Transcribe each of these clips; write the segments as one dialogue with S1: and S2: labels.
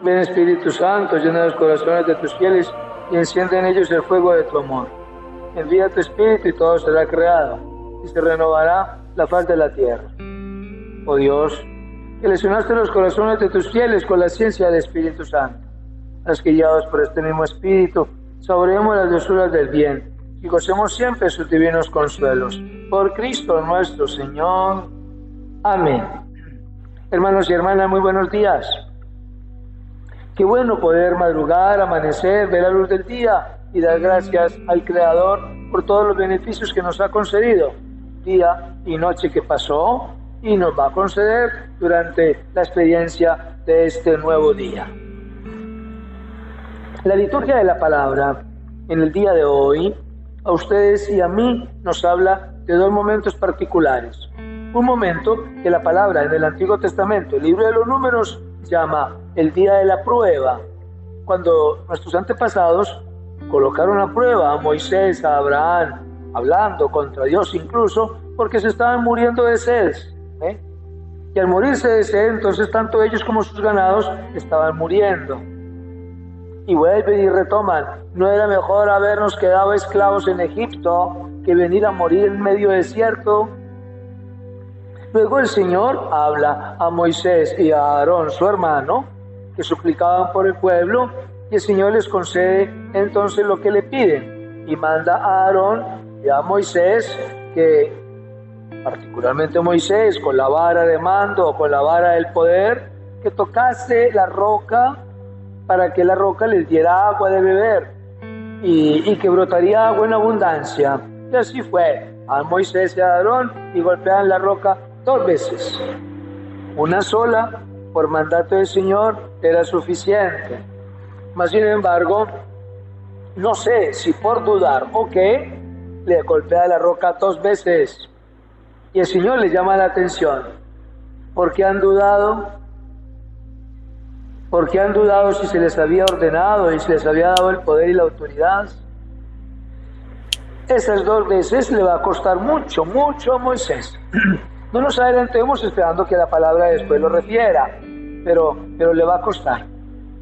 S1: Ven Espíritu Santo, llena los corazones de tus fieles y enciende en ellos el fuego de tu amor. Envía tu Espíritu y todo será creado, y se renovará la faz de la tierra. Oh Dios, que lesionaste los corazones de tus fieles con la ciencia del Espíritu Santo, haz que guiados por este mismo Espíritu, saboreemos las dulzuras del bien y gocemos siempre sus divinos consuelos. Por Cristo nuestro Señor. Amén. Hermanos y hermanas, muy buenos días. Qué bueno poder madrugar, amanecer, ver la luz del día y dar gracias al Creador por todos los beneficios que nos ha concedido, día y noche que pasó y nos va a conceder durante la experiencia de este nuevo día. La liturgia de la palabra en el día de hoy, a ustedes y a mí, nos habla de dos momentos particulares. Un momento que la palabra en el Antiguo Testamento, el libro de los Números, llama el día de la prueba, cuando nuestros antepasados colocaron a prueba a Moisés, a Abraham, hablando contra Dios incluso, porque se estaban muriendo de sed. Y al morirse de sed, entonces tanto ellos como sus ganados estaban muriendo. Y vuelven y retoman, ¿no era mejor habernos quedado esclavos en Egipto que venir a morir en medio desierto? Luego el Señor habla a Moisés y a Aarón, su hermano, que suplicaban por el pueblo, y el Señor les concede entonces lo que le piden, y manda a Aarón y a Moisés, que particularmente Moisés, con la vara de mando o con la vara del poder, que tocase la roca para que la roca les diera agua de beber y que brotaría agua en abundancia. Y así fue. A Moisés y a Aarón y golpeaban la roca 2 veces. Una sola, por mandato del Señor, era suficiente. Mas sin embargo, no sé si por dudar o qué, le golpea la roca 2 veces. Y el Señor les llama la atención. ¿Por qué han dudado? ¿Por qué han dudado si se les había ordenado y se les había dado el poder y la autoridad? Esas 2 veces le va a costar mucho, mucho a Moisés. No nos adelantemos esperando que la palabra después lo refiera, pero le va a costar,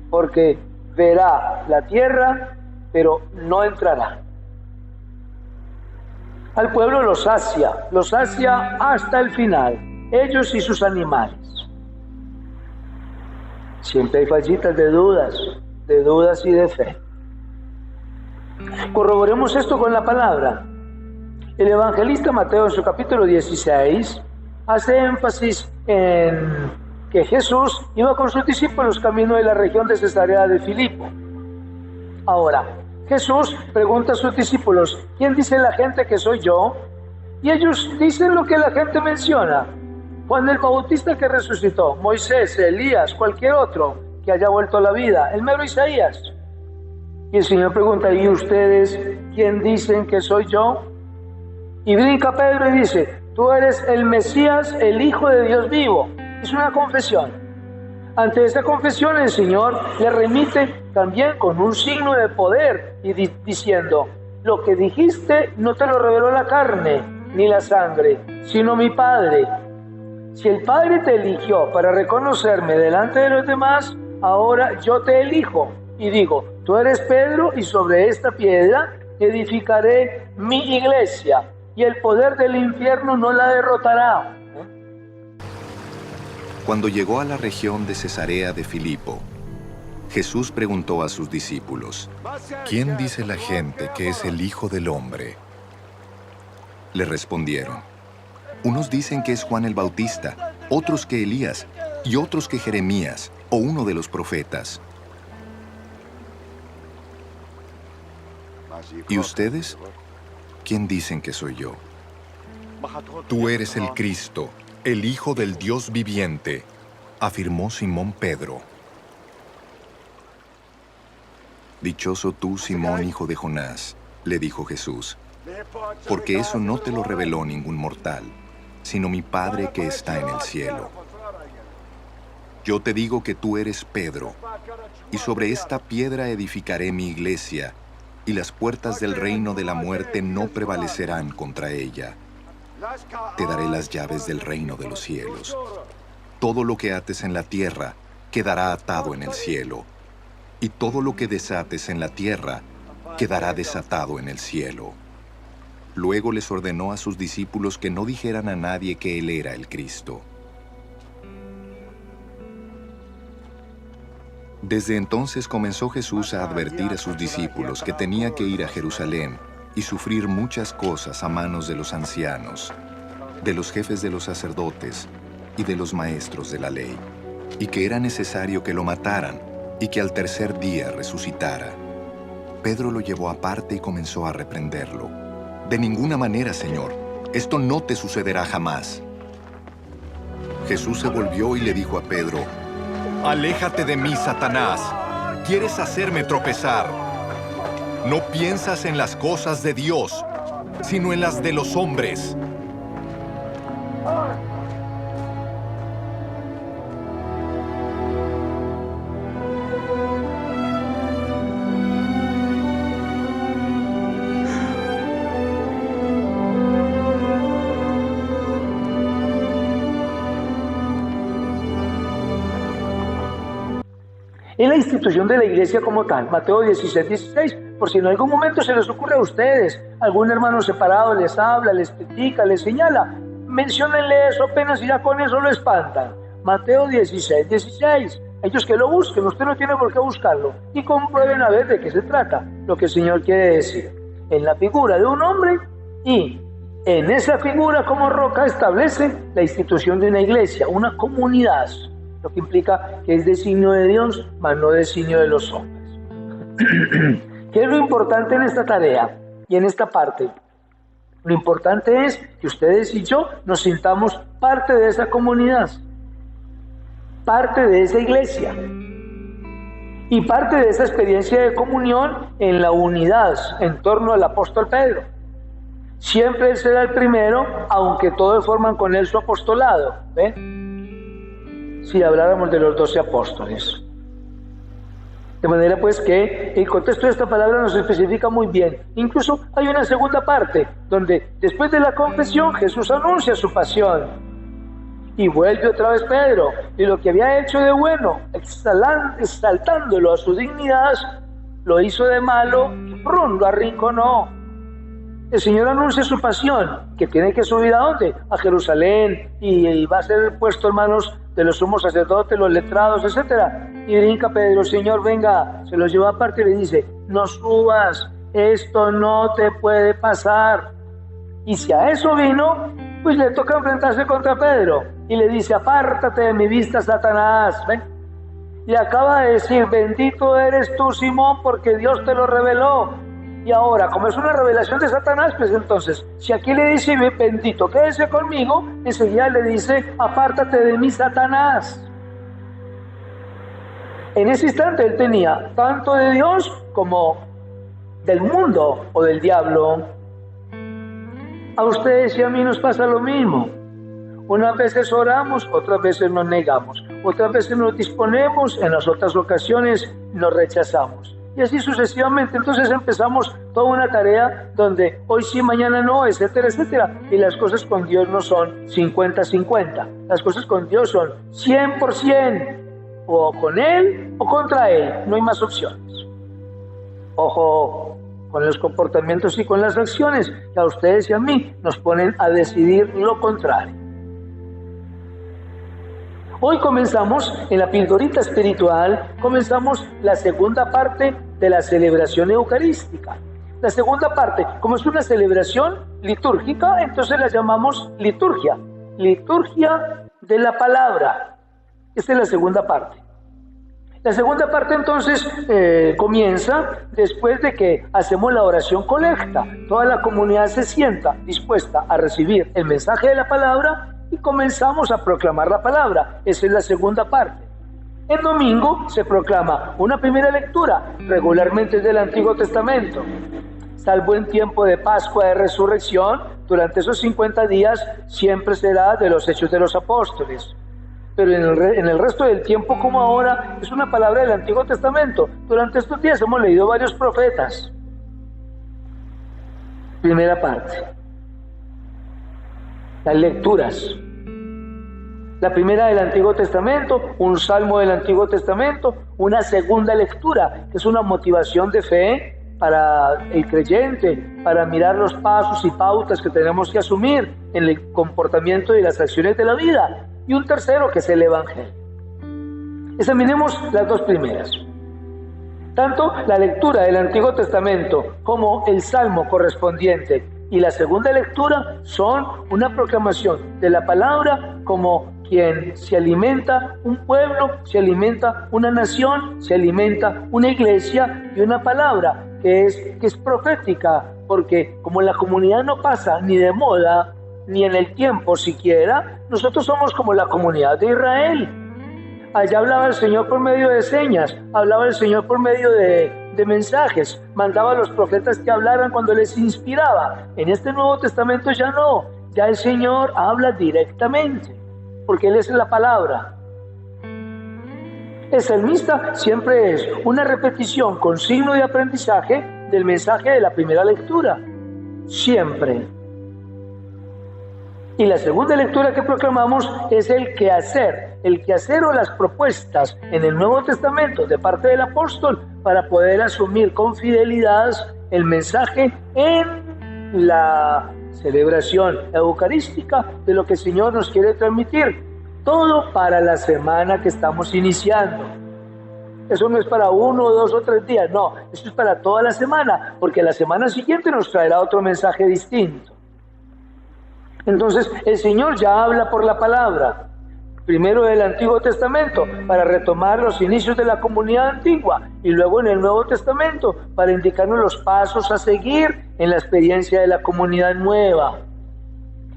S1: porque verá la tierra, pero no entrará. Al pueblo lo sacia hasta el final, ellos y sus animales. Siempre hay fallitas de dudas y de fe. Corroboremos esto con la palabra. El evangelista Mateo en su capítulo 16 hace énfasis en que Jesús iba con sus discípulos camino de la región de Cesarea de Filipo. Ahora, Jesús pregunta a sus discípulos, ¿quién dice la gente que soy yo? Y ellos dicen lo que la gente menciona. Juan el Bautista que resucitó, Moisés, Elías, cualquier otro que haya vuelto a la vida, el mero Isaías. Y el Señor pregunta, ¿y ustedes quién dicen que soy yo? Y brinca Pedro y dice, tú eres el Mesías, el Hijo de Dios vivo. Es una confesión. Ante esta confesión el Señor le remite también con un signo de poder y diciendo, lo que dijiste no te lo reveló la carne ni la sangre, sino mi Padre. Si el Padre te eligió para reconocerme delante de los demás, ahora yo te elijo y digo, tú eres Pedro y sobre esta piedra edificaré mi iglesia y el poder del infierno no la derrotará.
S2: Cuando llegó a la región de Cesarea de Filipo, Jesús preguntó a sus discípulos, ¿quién dice la gente que es el Hijo del Hombre? Le respondieron, unos dicen que es Juan el Bautista, otros que Elías, y otros que Jeremías, o uno de los profetas. ¿Y ustedes? ¿Quién dicen que soy yo? Tú eres el Cristo, el Hijo del Dios viviente, afirmó Simón Pedro. Dichoso tú, Simón, hijo de Jonás, le dijo Jesús, porque eso no te lo reveló ningún mortal, sino mi Padre que está en el cielo. Yo te digo que tú eres Pedro, y sobre esta piedra edificaré mi iglesia, y las puertas del reino de la muerte no prevalecerán contra ella. Te daré las llaves del reino de los cielos. Todo lo que ates en la tierra quedará atado en el cielo, y todo lo que desates en la tierra quedará desatado en el cielo. Luego les ordenó a sus discípulos que no dijeran a nadie que él era el Cristo. Desde entonces comenzó Jesús a advertir a sus discípulos que tenía que ir a Jerusalén y sufrir muchas cosas a manos de los ancianos, de los jefes de los sacerdotes y de los maestros de la ley, y que era necesario que lo mataran y que al tercer día resucitara. Pedro lo llevó aparte y comenzó a reprenderlo. «De ninguna manera, Señor, esto no te sucederá jamás». Jesús se volvió y le dijo a Pedro: «Aléjate de mí, Satanás. Quieres hacerme tropezar. No piensas en las cosas de Dios, sino en las de los hombres».
S1: Es la institución de la iglesia como tal. Mateo 16, 16. Por si en algún momento se les ocurre a ustedes, algún hermano separado les habla, les critica, les señala, menciónenle eso apenas y ya con eso lo espantan. Mateo 16, 16. Ellos que lo busquen, usted no tiene por qué buscarlo. Y comprueben a ver de qué se trata, lo que el Señor quiere decir. En la figura de un hombre, y en esa figura como roca establece la institución de una iglesia, una comunidad. Lo que implica que es designio de Dios, mas no designio de los hombres. ¿Qué es lo importante en esta tarea y en esta parte? Lo importante es que ustedes y yo nos sintamos parte de esa comunidad, parte de esa iglesia y parte de esa experiencia de comunión en la unidad en torno al apóstol Pedro. Siempre él será el primero, aunque todos forman con él su apostolado, ¿ven? Si habláramos de los 12 apóstoles. De manera pues que el contexto de esta palabra nos especifica muy bien. Incluso hay una segunda parte, donde después de la confesión Jesús anuncia su pasión. Y vuelve otra vez Pedro, y lo que había hecho de bueno, exaltándolo a su dignidad, lo hizo de malo y ¡prum!, lo arrinconó. El Señor anuncia su pasión, que tiene que subir ¿a dónde? A Jerusalén, y va a ser puesto en manos de los sumos sacerdotes, los letrados, etc. Y brinca Pedro: Señor, venga, se los lleva aparte y le dice: no subas, esto no te puede pasar. Y si a eso vino, pues le toca enfrentarse contra Pedro, y le dice: apártate de mi vista, Satanás. ¿Ven? Y acaba de decir: bendito eres tú, Simón, porque Dios te lo reveló. Y ahora, como es una revelación de Satanás, pues entonces, si aquí le dice: bendito, quédese conmigo, enseguida le dice: apártate de mí, Satanás. En ese instante él tenía tanto de Dios como del mundo o del diablo. A ustedes y a mí nos pasa lo mismo. Unas veces oramos, otras veces nos negamos, otras veces nos disponemos, en las otras ocasiones nos rechazamos. Y así sucesivamente. Entonces empezamos toda una tarea donde hoy sí, mañana no, etcétera, etcétera. Y las cosas con Dios no son 50-50. Las cosas con Dios son 100%. O con Él o contra Él. No hay más opciones. Ojo con los comportamientos y con las acciones que a ustedes y a mí nos ponen a decidir lo contrario. Hoy comenzamos, en la pildorita espiritual, comenzamos la segunda parte de la celebración eucarística. La segunda parte, como es una celebración litúrgica, entonces la llamamos liturgia. Liturgia de la palabra. Esta es la segunda parte. La segunda parte entonces comienza después de que hacemos la oración colecta. Toda la comunidad se sienta dispuesta a recibir el mensaje de la palabra y comenzamos a proclamar la palabra. Esa es la segunda parte. El domingo se proclama una primera lectura, regularmente del Antiguo Testamento. Salvo en tiempo de Pascua, de Resurrección, durante esos 50 días siempre será de los Hechos de los Apóstoles. Pero en el resto del tiempo, como ahora, es una palabra del Antiguo Testamento. Durante estos días hemos leído varios profetas. Primera parte. Las lecturas. La primera del Antiguo Testamento, un salmo del Antiguo Testamento, una segunda lectura, que es una motivación de fe para el creyente, para mirar los pasos y pautas que tenemos que asumir en el comportamiento y las acciones de la vida. Y un tercero, que es el Evangelio. Examinemos las dos primeras. Tanto la lectura del Antiguo Testamento como el salmo correspondiente y la segunda lectura son una proclamación de la palabra como quien se alimenta un pueblo, se alimenta una nación, se alimenta una iglesia y una palabra que es profética, porque como la comunidad no pasa ni de moda, ni en el tiempo siquiera, nosotros somos como la comunidad de Israel. Allá hablaba el Señor por medio de señas, hablaba el Señor por medio de mensajes, mandaba a los profetas que hablaran cuando les inspiraba. En este Nuevo Testamento ya no, ya el Señor habla directamente, porque Él es la palabra. El salmista siempre es una repetición con signo de aprendizaje del mensaje de la primera lectura, siempre. Y la segunda lectura que proclamamos es el quehacer o las propuestas en el Nuevo Testamento de parte del apóstol para poder asumir con fidelidad el mensaje en la celebración eucarística de lo que el Señor nos quiere transmitir. Todo para la semana que estamos iniciando. Eso no es para 1, 2 o 3 días, no, eso es para toda la semana, porque la semana siguiente nos traerá otro mensaje distinto. Entonces, el Señor ya habla por la palabra, primero del Antiguo Testamento, para retomar los inicios de la comunidad antigua, y luego en el Nuevo Testamento, para indicarnos los pasos a seguir en la experiencia de la comunidad nueva.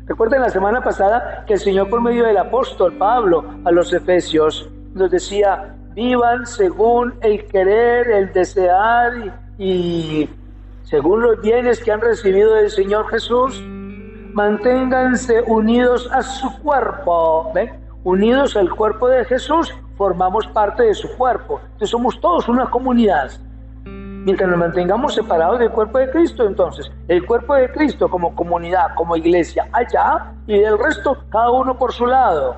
S1: Recuerden la semana pasada que el Señor, por medio del apóstol Pablo a los Efesios, nos decía: vivan según el querer, el desear y según los bienes que han recibido del Señor Jesús. Manténganse unidos a su cuerpo. ¿Ven? Unidos al cuerpo de Jesús, formamos parte de su cuerpo. Entonces somos todos una comunidad. Mientras nos mantengamos separados del cuerpo de Cristo, entonces el cuerpo de Cristo como comunidad, como iglesia, allá, y del resto cada uno por su lado.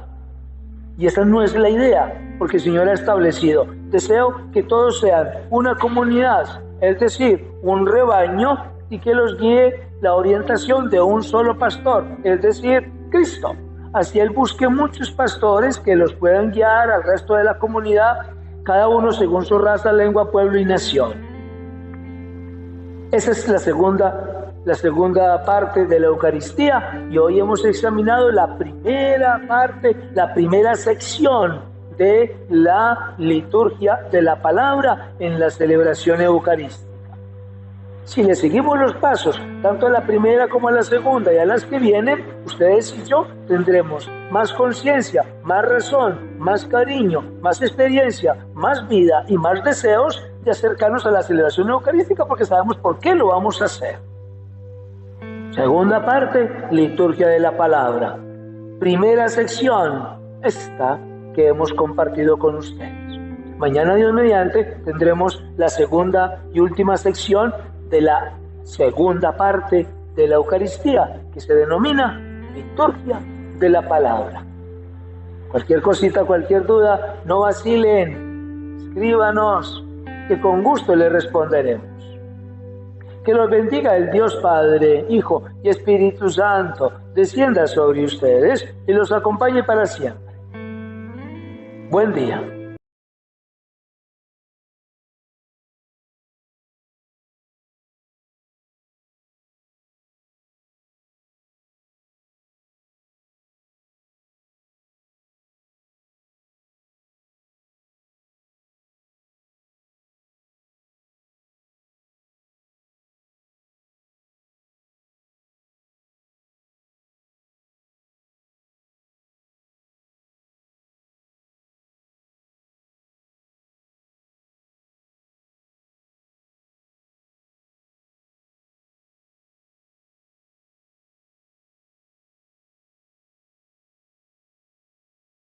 S1: Y esa no es la idea, porque el Señor ha establecido: deseo que todos sean una comunidad, es decir, un rebaño, y que los guíe la orientación de un solo pastor, es decir, Cristo. Así Él busque muchos pastores que los puedan guiar al resto de la comunidad, cada uno según su raza, lengua, pueblo y nación. Esa es la segunda parte de la Eucaristía, y hoy hemos examinado la primera parte, la primera sección de la liturgia de la palabra en la celebración eucarística. Si le seguimos los pasos, tanto a la primera como a la segunda y a las que vienen, ustedes y yo tendremos más conciencia, más razón, más cariño, más experiencia, más vida y más deseos de acercarnos a la celebración eucarística, porque sabemos por qué lo vamos a hacer. Segunda parte, liturgia de la palabra. Primera sección, esta que hemos compartido con ustedes. Mañana, Dios mediante, tendremos la segunda y última sección de la segunda parte de la Eucaristía, que se denomina liturgia de la palabra. Cualquier cosita, cualquier duda, no vacilen, escríbanos, que con gusto le responderemos. Que los bendiga el Dios Padre, Hijo y Espíritu Santo, descienda sobre ustedes y los acompañe para siempre. Buen día.